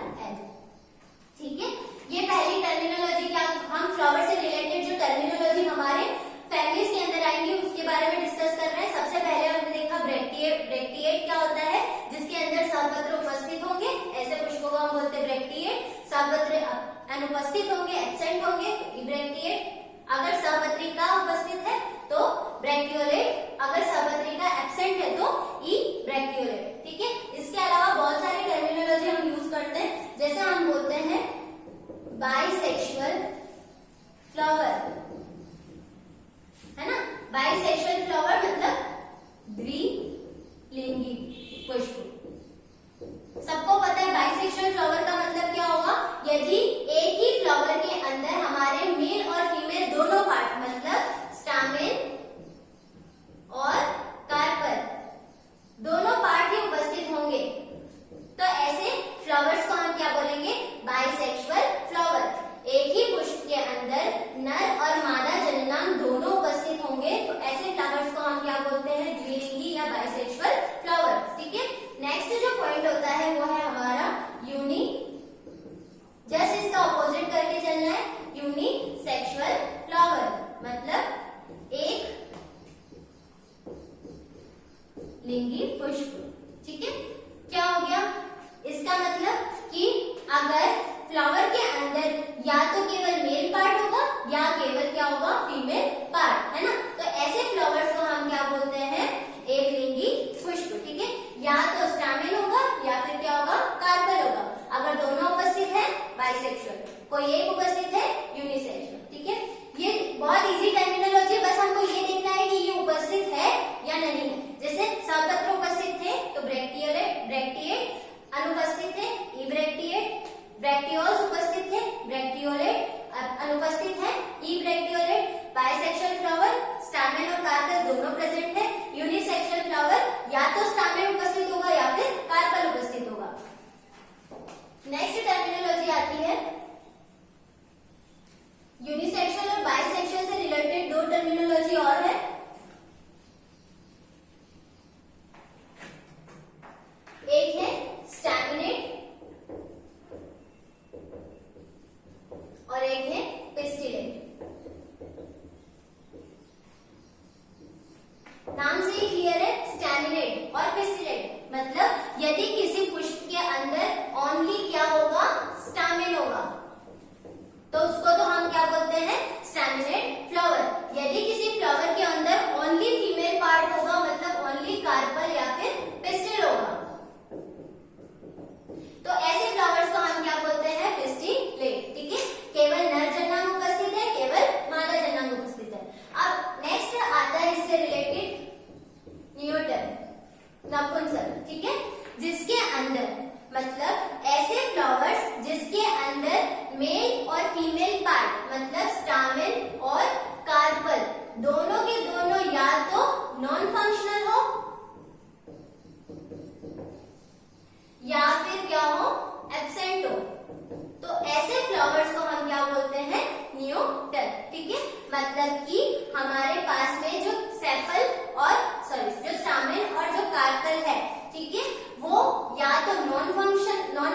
S1: ठीक है, ये पहली टर्मिनोलॉजी। क्या हम फ्लावर से रिलेटेड जो टर्मिनोलॉजी हमारे फैमिलीज के अंदर आएंगी उसके बारे में डिस्कस कर रहे हैं। सबसे पहले हमने देखा ब्रैक्टिएट। ब्रैक्टिएट क्या होता है, जिसके अंदर सहपत्र उपस्थित होंगे, ऐसे पुष्पों को हम बोलते हैं ब्रैक्टिएट। सहपत्र अनुपस्थित होंगे, एब्सेंट होंगे, ब्रैक्टिएट। अगर सहपत्रिका उपस्थित है तो ब्रैक्टियोलेट, अगर सहपत्रिका एब्सेंट है तो ई ब्रैक्टियोलेट। ठीक है, इसके अलावा बहुत सारी टर्मिनोलॉजी हम यूज करते हैं, जैसे हम बोलते हैं बाइसेक्सुअल फ्लावर, है ना, बाइसेक्सुअल फ्लावर मतलब द्वि लिंगी पुष्प। सबको पता है बाइसेक्सुअल फ्लावर का मतलब क्या होगा, यदि एक ही फ्लावर के अंदर हमारे मेल और फीमेल दोनों पार्ट मतलब स्टामेन और कार्पल दोनों पार्ट ही उपस्थित होंगे, तो ऐसे फ्लावर्स को हम क्या बोलेंगे, बाइसेक्सुअल फ्लावर। एक ही पुष्प के अंदर नर और मादा जननांग दोनों उपस्थित होंगे, तो ऐसे फ्लावर्स को हम क्या बोलते हैं, द्विलिंगी या बाइसेक्सुअल फ्लावर। ठीक है, नेक्स्ट जो पॉइंट होता है वो है हमारा यूनि, जस्ट इसका ऑपोजिट करके चलना है, यूनिसेक्सुअल फ्लावर मतलब एक लिंगी पुष्प। ठीक है, क्या हो गया इसका मतलब कि अगर फ्लावर के अंदर या तो केवल मेल पार्ट होगा या केवल क्या होगा, फीमेल पार्ट, है ना, तो ऐसे फ्लावर्स को हम क्या बोलते हैं, एक लिंगी पुष्प। ठीक है, या तो स्टामेन होगा या फिर क्या होगा, कार्पल होगा। अगर दोनों उपस्थित है बाइसेक्सुअल, कोई एक उपस्थित है यूनिसेक्सुअल। ठीक है, ये बहुत इजी टर्मिनोलॉजी, बस हमको ये देखना है कि ये उपस्थित है या नहीं है। जैसे सपत्र उपस्थित थे तो ब्रैक्टिएट अनुपस्थित थे, इब्रैक्टिएट, ब्रैक्टियोल्स उपस्थित थे, ब्रैक्टियोलेट अनुपस्थित है, इब्रैक्टियोलेट। बाइसेक्सुअल फ्लावर स्टामेन और कार्पल दोनों प्रेजेंट है। यूनिसेक्सुअल फ्लावर या तो स्टामेन उपस्थित होगा या फिर कार्पल उपस्थित होगा। नेक्स्ट टर्मिनोलॉजी आती है यूनिसेक्सुअल और बाइसेक्सुअल से रिलेटेड दो टर्मिनोलॉजी और है। एक है स्टैमिनेट और एक है पिस्टिलेट। नाम से ही क्लियर है, स्टैमिनेट और पिस्टिलेट मतलब यदि किसी पुष्प के अंदर ओनली क्या होगा, स्टामेन होगा, तो उसको तो हम क्या बोलते हैं, स्टैमिनेट फ्लावर। यदि किसी फ्लावर के अंदर ओनली फीमेल पार्ट होगा मतलब ओनली कार्पल या फिर पिस्टिल होगा, तो ऐसे फ्लावर्स को हम क्या बोलते हैं, पिस्टिलेट। ठीक है, केवल नर जननांग उपस्थित है, केवल मादा जननांग उपस्थित है। अब नेक्स्ट आता है इससे रिलेटेड न्यूटन, नपुंसक। ठीक है, जिसके अंदर मतलब ऐसे फ्लावर्स जिसके अंदर मेल और फीमेल पार्ट मतलब स्टामेन और कार्पल दोनों के दोनों या तो नॉन फंक्शनल हो या फिर क्या हो, एब्सेंट हो, तो ऐसे फ्लावर्स को हम क्या बोलते हैं, न्यूटन। ठीक है, मतलब कि हमारे पास में जो सेपल और जो स्टामेन और जो कार्पल है, ठीक है, वो या तो नॉन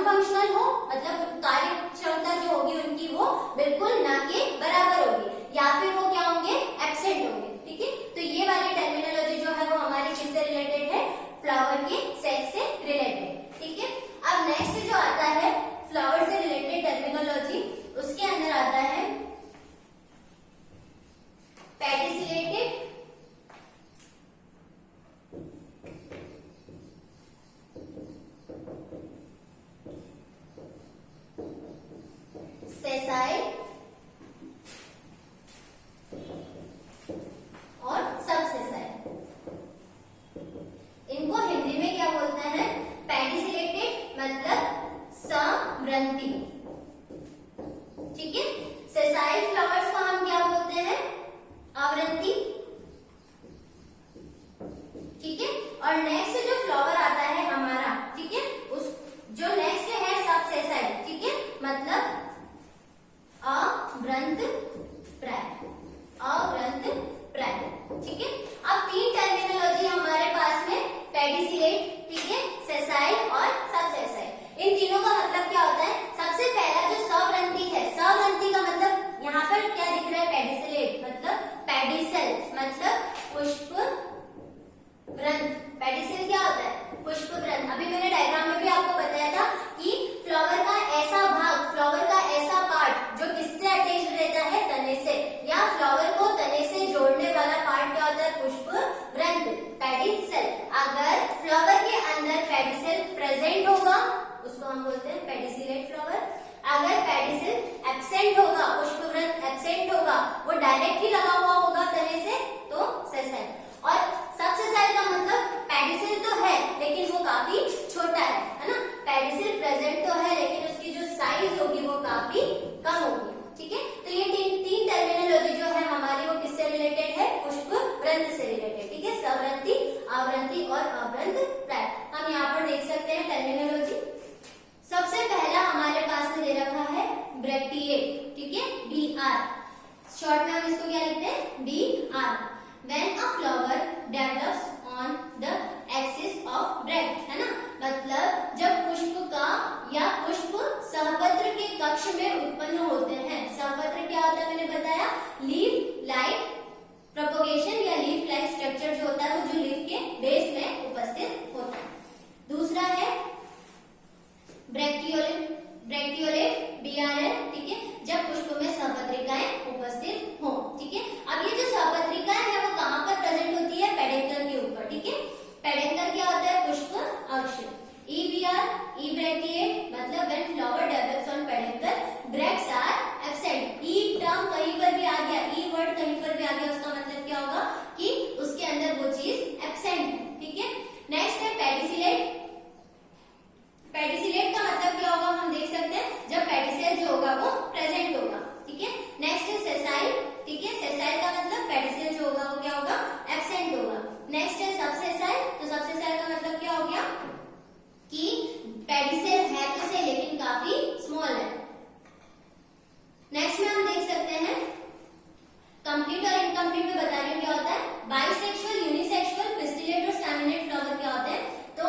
S1: फंक्शनल हो मतलब कार्य क्षमता जो होगी उनकी वो बिल्कुल ना के बराबर होगी, या फिर वो क्या होंगे, एब्सेंट होंगे। ठीक है, तो ये वाली टर्मिनोलॉजी जो है वो हमारी किससे रिलेटेड है, फ्लावर के सेक्स से रिलेटेड। ठीक है, अब नेक्स्ट जो आता है फ्लावर से रिलेटेड टर्मिनोलॉजी, उसके अंदर आता है पेडिसिलेटेड, सेसाइल और सबसेसाइल। इनको हिंदी में क्या बोलते हैं, पेडिसिलेटेड मतलब समृद्धि। ठीक है, सेसाइल फ्लावर्स को हम क्या बोलते हैं, आवृत्ति। ठीक है, और नेक्स्ट जो फ्लावर आता है हमारा, ठीक है, उस जो नेक्स्ट है सबसेसाइल। ठीक है, मतलब अवृंत प्राय, अवृंत प्राय। ठीक है, अब तीन टर्मिनोलॉजी हमारे पास में, पेडिसिलेट, ठीक है, सेसाइल और सबसेसाइल। इन तीनों का मतलब क्या होता है, सबसे पहला जो सवृंती है, सवृंती का मतलब यहाँ पर क्या दिख रहा है, पेडिसिलेट मतलब पेडिसल मतलब पुष्प ग्रंथ। पेडिसल क्या होता है, पुष्प ग्रंथ। अभी मैंने डायग्राम में भी आपको बताया था कि फ्लावर का ऐसा भाग, फ्लावर का ऐसा पार्ट जो किससे अटैच रहता है, तने से, या फ्लावर को तने से जोड़ने वाला पार्ट क्या होता है, पुष्प ग्रंथ, पेडिसल। अगर फ्लावर के अंदर पेडिसल प्रेजेंट होगा उसको हम बोलते हैं पेडिसिलेट फ्लावर। अगर पेडिसल एब्सेंट होगा, पुष्प ग्रंथ एब्सेंट होगा, वो डायरेक्ट ही लगा हुआ होगा तने से, तो सेसाइल। और सबसेसाइल का मतलब पेडिसिल तो है लेकिन वो काफी छोटा है ना। पेडिसिल प्रेजेंट तो है लेकिन उसकी जो साइज होगी वो काफी कम होगी, ठीक है। तो ये तीन टर्मिनोलॉजी जो है हमारी वो किससे रिलेटेड है, पुष्प वृंत से रिलेटेड, ठीक है। सवृंती, आवृंती और अवृंत प्राय। हम यहाँ पर देख सकते हैं टर्मिनोलॉजी। सबसे पहला हमारे पास में दे रखा है ब्रैक्टिएट, ठीक है, BR। शॉर्ट में हम इसको क्या लिखते हैं, BR। When a flower develops on the axis of bracts, है ना, मतलब जब पुष्प का या पुष्प सहपत्र के कक्ष में उत्पन्न होते हैं। सहपत्र क्या होता है मैंने बताया, लीफ लाइक प्रोपोगेशन या लीफ लाइक स्ट्रक्चर जो होता है वो जो लीफ के बेस में उपस्थित होता है। दूसरा है ब्रैक्टियोलेट, BRL, ठीक है, जब पुष्प में सहपत्रिकाएं उपस्थित हो, ठीक है। अब ये जो सहपत्रिकाएं है वो कहाँ पर प्रेजेंट होती है, पेडेंकल के ऊपर, ठीक है। पेडेंकल क्या होता है, पुष्प अक्ष। EBR, ब्रैक्टिएट, मतलब when flower develops on peduncle bracts are absent. ई टर्म कहीं पर भी आ गया, ई वर्ड कहीं पर भी आ गया, उसका मतलब क्या होगा कि उसके अंदर वो चीज एब्सेंट है, ठीक है। नेक्स्ट है पेडिसिलेट। पेडिसिलेट का मतलब क्या होगा, हम देख सकते हैं जब पेडिसेल जो होगा वो प्रेजेंट होगा, ठीक है। नेक्स्ट है सेसाइल, ठीक है, सेसाइल का मतलब पेडिसेल जो होगा वो क्या होगा, एब्सेंट होगा। नेक्स्ट है सबसेसाइल, तो सबसेसाइल का मतलब क्या हो गया कि पेडिसेल है तो से लेकिन काफी स्मॉल है। नेक्स्ट में हम देख सकते हैं कंप्लीट और इनकम्प्लीट में बता रही हूँ क्या होता है। बाइसेक्सुअल, यूनिसेक्सुअल, पिस्टिलेट और स्टैमिनेट फ्लावर क्या होते हैं, तो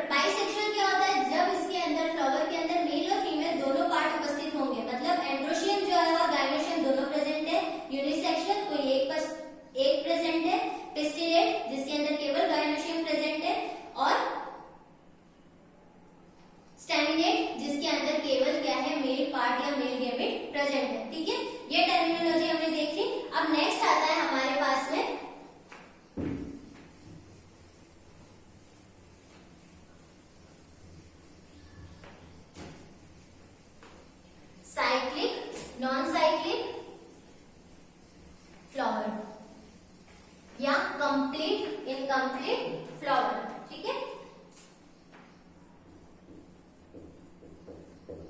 S1: बाइसेक्सुअल क्या होता है, जब इसके अंदर फ्लावर के अंदर मेल और फीमेल दोनों पार्ट उपस्थित होंगे, मतलब एंड्रोशियम जो है और गाइनोशियम दोनों प्रेजेंट है। यूनिसेक्सुअल कोई एक प्रेजेंट है। पिस्टिलेट जिसके अंदर केवल गाइनोशियम प्रेजेंट है, और स्टैमिनेट जिसके अंदर केवल क्या है, मेल पार्ट या मेल गैमेट प्रेजेंट है, ठीक है। ये टर्मिनोलॉजी हमने देख ली। अब नेक्स्ट आता है हमारे पास में साइक्लिक, नॉन साइक्लिक फ्लावर या कंप्लीट, इनकम्प्लीट फ्लावर, ठीक है।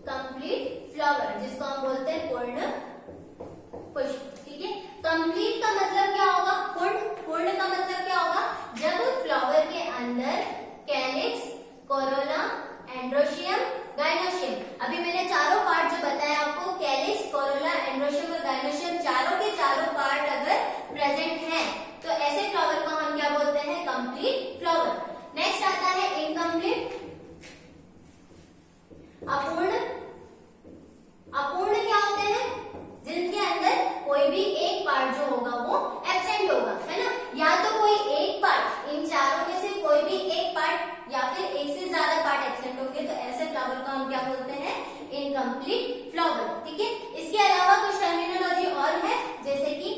S1: कंप्लीट फ्लावर जिसको हम बोलते हैं पूर्ण पुष्प, ठीक है। कंप्लीट का मतलब क्या होगा, पूर्ण का मतलब क्या होगा, जब फ्लावर के अंदर कैलिक्स, कोरोला, एंड्रोशियम, गाइनोशियम, अभी मैंने चारों पार्ट जो बताया आपको, कैलिक्स, कोरोला, एंड्रोशियम और गाइनोशियम, चारों के चारों पार्ट अगर प्रेजेंट हैं तो ऐसे फ्लावर को हम क्या बोलते हैं, कंप्लीट फ्लावर। नेक्स्ट आता है इनकम्प्लीट, अपूर्ण। अपूर्ण क्या होते हैं, जिनके अंदर कोई भी एक पार्ट जो होगा वो एब्सेंट होगा, है ना, या तो कोई एक पार्ट, इन चारों में से कोई भी एक पार्ट या फिर एक से ज्यादा पार्ट एब्सेंट होंगे, तो ऐसे फ्लावर को हम क्या बोलते हैं, इनकम्प्लीट फ्लावर, ठीक है। इसके अलावा कुछ टर्मिनोलॉजी और है, जैसे कि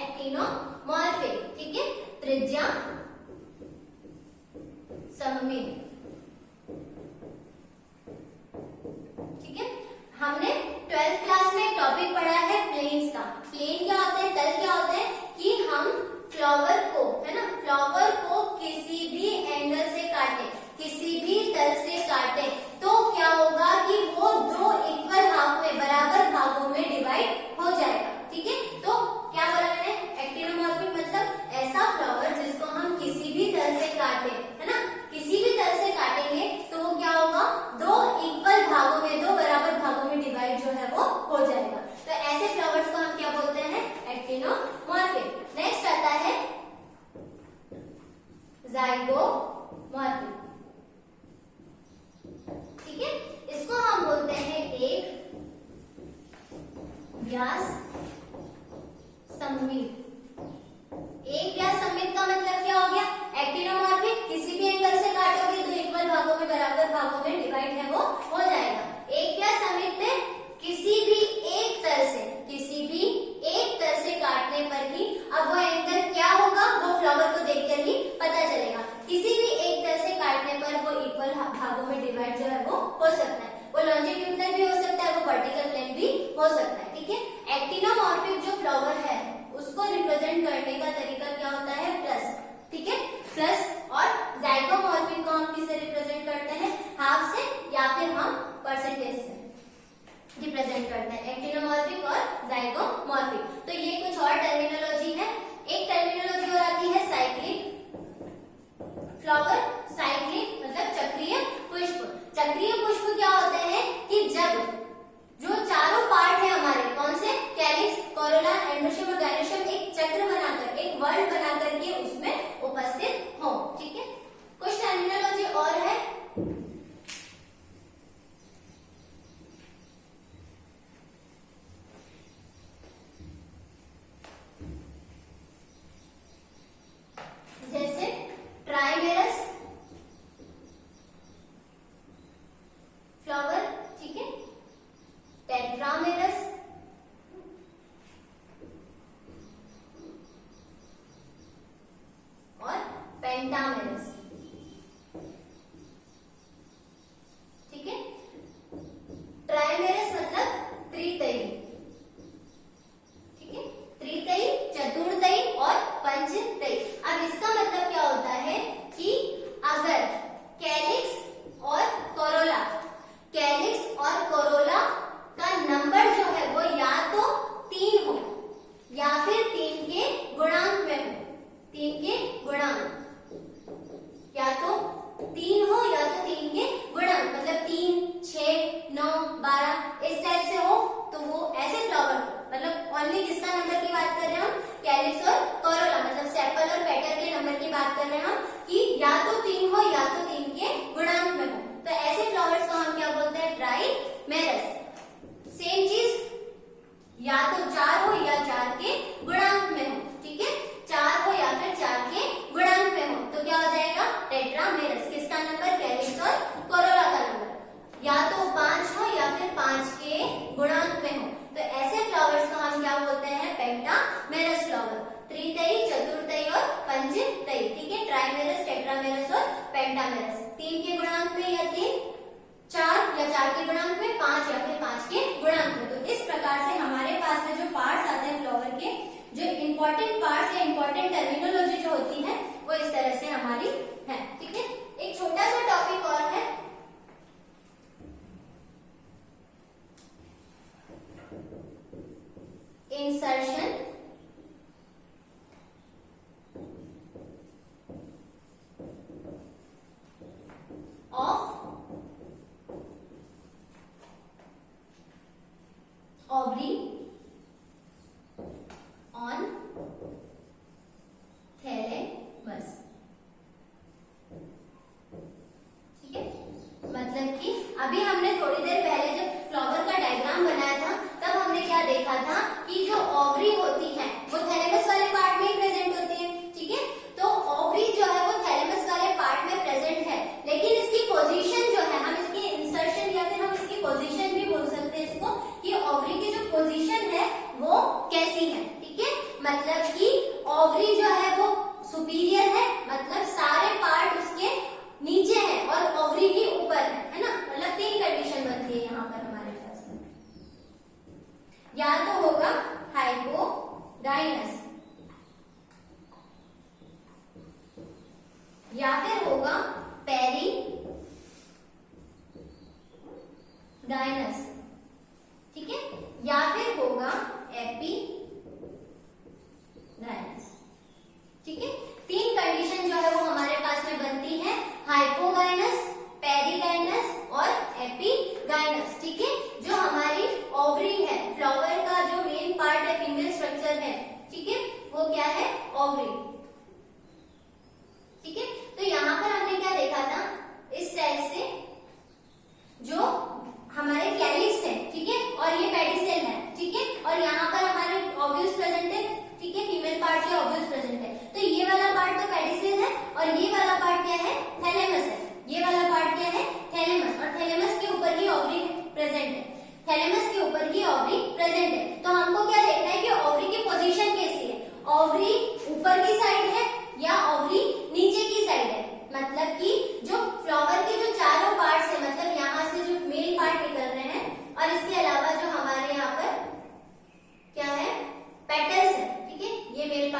S1: एक्टिनोमॉर्फिक, ठीक है, त्रिज्या सममित, ठीक है। हमने 12th क्लास में टॉपिक पढ़ा है प्लेन्स का। प्लेन क्या होते हैं, तल क्या होते हैं, कि हम फ्लावर को, है ना, फ्लावर को किसी भी एंगल से काटे, किसी भी तल से काटे, तो क्या होगा कि वो दो इक्वल हाफ में, बराबर भागों में डिवाइड हो जाएगा, ठीक है। तो क्या बोला मैंने, एक्टिनोमॉर्फिक मतलब ऐसा फ्लावर जिसको हम किसी भी तल से काटे, है ना, किसी भी तल से काटेंगे तो वो क्या होगा, दो इक्वल भागों में, दो बराबर भागों में डिवाइड जो है वो हो जाएगा। तो ऐसे फ्लावर्स को हम क्या बोलते हैं, एक्टिनोमॉर्फिक। नेक्स्ट आता है जाइगोमॉर्फिक, ठीक है। इसको हम बोलते हैं एक व्यास सममित। एक व्यास सममित का मतलब क्या हो गया, एक्टिनोमॉर्फिक किसी भी एंगल से काटोगे तो इक्वल भागों में, बराबर भागों में डिवाइड है वो हो जाएगा। एक व्यास सममित में किसी भी एक तरह से, किसी भी एक तरह से काटने पर ही, अब वो एंगल क्या होगा वो फ्लावर को देखकर ही पता चलेगा। किसी भी एक तरह से काटने पर वो इक्वल भागों में डिवाइड जो है वो हो सकता है, वो लॉन्जिट्यूडनल भी हो सकता है, वो वर्टिकल प्लेन भी हो सकता है, ठीक है। एक्टिनोमॉर्फिक जो फ्लावर है उसको रिप्रेजेंट करने का तरीका क्या होता है, प्लस, ठीक है, प्लस। और जाइगोमॉर्फिक को हम किससे रिप्रेजेंट करते हैं, हाफ से या फिर हम परसेंटेज से रिप्रेजेंट करते हैं, एक्टिनोमॉर्फिक और जाइगोमॉर्फिक। तो ये कुछ और टर्मिनोलॉजी है। एक टर्मिनोलॉजी और आती है साइक्लिक फ्लावर। साइक्लिक मतलब चक्रीय पुष्प। चक्रीय पुष्प क्या होते हैं कि जब जो चारों पार्ट है हमारे, कौन से, कैलिक्स, कोरोला, एंड्रोशियम और गायनोशियम, एक चक्र बनाकर, एक वर्ड बनाकर के उसमें उपस्थित हो, ठीक है। कुछ टर्मिनोलॉजी और है, जैसे ट्राइमेरस फ्लावर, ठीक है, टेट्रामेरस, और पेंटामेरस, ठीक है। ट्राइमेरस मतलब त्रितयी, ठीक है, त्रितयी, चतुर्थयी और पंचतयी। अब इसका मतलब क्या होता है कि अगर कैलिक्स और कोरोला, कैलिक्स और कोरोला का नंबर जो है वो या तो 3 हो या फिर 3 के गुणांक में हो, 3 के गुणांक, या तो 3 हो या तो 3 के गुणांक, मतलब 3, 6, 9, 12 इस टाइप से हो, तो वो ऐसे फ्लावर, मतलब ओनली किसका नंबर की बात कर रहे हैं हम, कैलिक्स और कोरोला, मतलब सेपल और पेटल के नंबर की बात कर रहे हैं हम, कि या तो 3 हो या तो 3 के गुणांक में हो, तो ऐसे फ्लावर्स को हम क्या बोलते हैं, ट्राइमेरस। सेम चीज, या तो 4 हो या 4 के गुणांक में हो, ठीक है, 4 हो या फिर 4 के गुणांक में हो, तो क्या हो जाएगा, टेट्रामेरस। किसका नंबर, कैलिक्स और कोरोला का नंबर, या तो 5 हो या फिर 5 के गुणांक में हो, तो ऐसे फ्लावर्स को हम क्या बोलते हैं, पेंटामेरस फ्लावर। त्रितयी, चतुर्थयी और पंचतयी, ठीक है, ट्राइमेरस, टेट्रामेरस और पेंटामेरस। 3 के गुणांक में या 3, 4 या 4 के गुणांक में, 5 या फिर 5 के गुणांक में। तो इस प्रकार से हमारे पास में जो पार्ट्स आते हैं फ्लावर के, जो इंपॉर्टेंट पार्ट्स या इंपॉर्टेंट टर्मिनोलॉजी जो होती है वो इस तरह से हमारी है, ठीक है। एक छोटा सा टॉपिक और है, insertion of ovary on thalamus, ठीक है। मतलब कि अभी हमने थोड़ी देर पहले जब फ्लावर का डायग्राम बनाया था तब हमने क्या देखा था कि जो ओवरी होती है वो थैलेमस वाले पार्ट में ही प्रेजेंट होती है, ठीक है। तो ओवरी जो है वो थैलेमस वाले पार्ट में प्रेजेंट है, लेकिन इसकी पोजीशन जो है, हम इसकी इंसर्शन या फिर हम इसकी पोजीशन भी बोल सकते हैं इसको, कि ओवरी की जो पोजीशन है वो कैसी है, ठीक है। मतलब कि ओवरी जो है वो सुपीरियर है, मतलब सारे पार्ट उसके नीचे है और ओवरी ही ऊपर है ना, मतलब 3 कंडीशन बनती है यहाँ पर हमारे पास में। या तो होगा हाइपोगाइनस, या फिर होगा पेरीगाइनस, ठीक है, या फिर होगा एपीगाइनस, ठीक है। 3 कंडीशन जो है वो हमारे पास में बनती है, हाइपोगाइनस, पेरीगाइनस और एपीगाइनस, ठीक है। जो हमारी ओवरी है, फ्लावर का जो मेन पार्ट है, फीमेल स्ट्रक्चर है, ठीक है, वो क्या है, ओवरी, ठीक है। तो यहाँ पर हमने क्या देखा था, इस टाइप से जो हमारे कैलिक्स है, ठीक है, और ये पेडिसेल है, ठीक है, और यहाँ पर हमारे ओव्यूल्स प्रेजेंट है, ठीक है, फीमेल पार्ट जो ओव्यूल्स प्रेजेंट है। तो ये वाला पार्ट तो पेडिसेल है और ये वाला पार्ट क्या है, थैलेमस है। ये वाला पार्ट क्या है, थैलेमस, और थैलेमस के ऊपर ही ओवरी प्रेजेंट है, थैलेमस के ऊपर ही ओवरी प्रेजेंट है। तो हमको क्या देखना है कि ओवरी की पोजीशन कैसी है, ओवरी ऊपर की साइड है या ओवरी नीचे की साइड है। मतलब कि जो फ्लावर के जो चारों पार्ट्स है, मतलब यहाँ से जो मेल पार्ट निकल रहे हैं और इसके अलावा जो हमारे यहाँ पर क्या है, पेटल्स है, ठीक है, ये मेल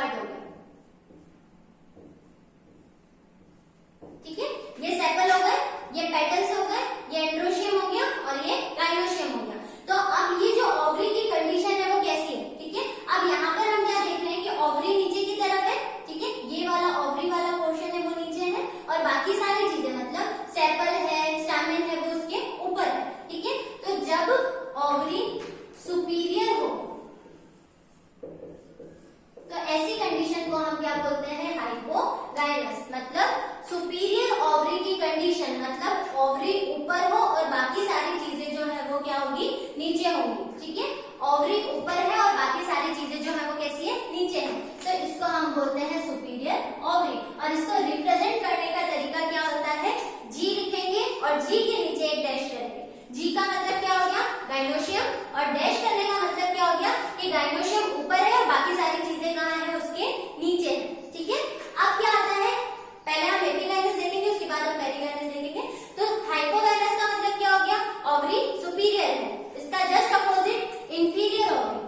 S1: नीचे होंगी, ठीक है। ओवरी ऊपर है और बाकी सारी चीजें जो है वो कैसी है, नीचे है। तो इसको हम बोलते हैं सुपीरियर ओवरी। और इसको रिप्रेजेंट करने का तरीका क्या होता है, जी लिखेंगे और जी के नीचे एक डैश करेंगे। जी का मतलब क्या हो गया, गाइनोशियम, और डैश करने का मतलब क्या हो गया कि गाइनोशियम ऊपर है और बाकी सारी चीजें कहाँ है, उसके नीचे है, ठीक है। अब क्या आता है, पहले हम एपिगाइनस देखेंगे, उसके बाद हम पेरिगाइनस देखेंगे। तो हाइपोगाइनस का मतलब क्या हो गया, ओवरी सुपीरियर है, इसका जस्ट अपोजिट इंफीरियर ओवरी,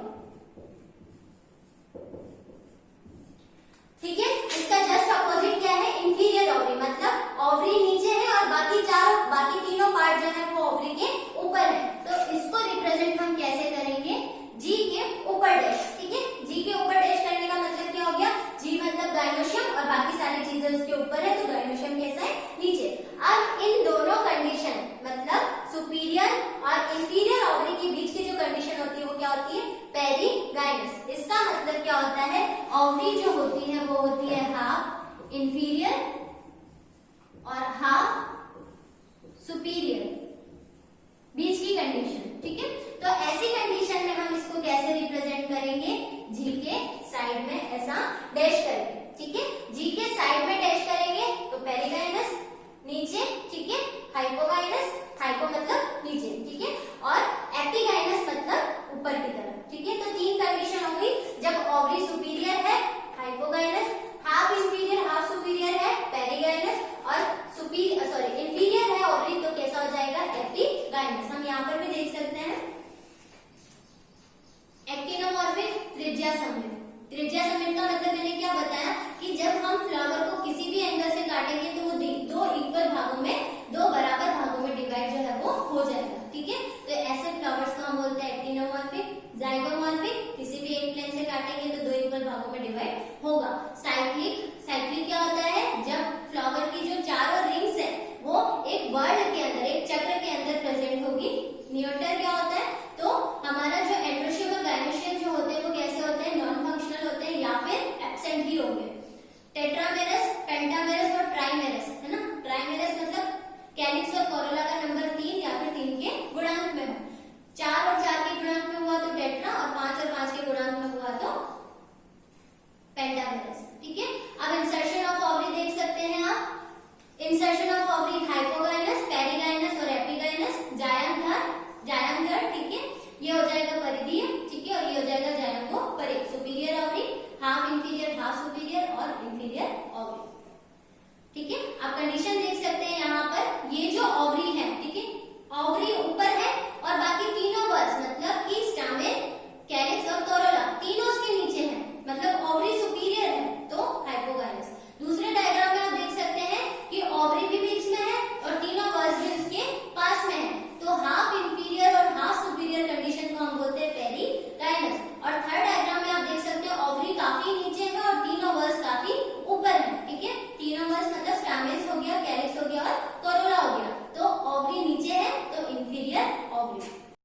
S1: ठीक है। इसका जस्ट अपोजिट क्या है, इंफीरियर ओवरी, मतलब ओवरी नीचे है और बाकी तीनों पार्ट जो है वो ओवरी के ऊपर है। तो इसको रिप्रेजेंट हम कैसे करेंगे, जी के ऊपर डैश, ठीक है। जी के ऊपर डैश करने का मतलब क्या हो गया, जी मतलब गाइनोशियम और बाकी सारी चीजें उसके ऊपर है, तो गाइनोशियम कैसा है, नीचे। अब इन दोनों कंडीशन मतलब सुपीरियर और इंफीरियर ओवरी के बीच की जो कंडीशन होती है वो क्या होती है, पेरिगाइनस। इसका मतलब क्या होता है, ओवरी जो होती है वो होती है हाफ इंफीरियर और हाफ सुपीरियर, बीच की कंडीशन, ठीक है। तो ऐसी कंडीशन में हम इसको कैसे रिप्रेजेंट करेंगे, जी के साइड में ऐसा डैश करेंगे, ठीक है। जी के साइड में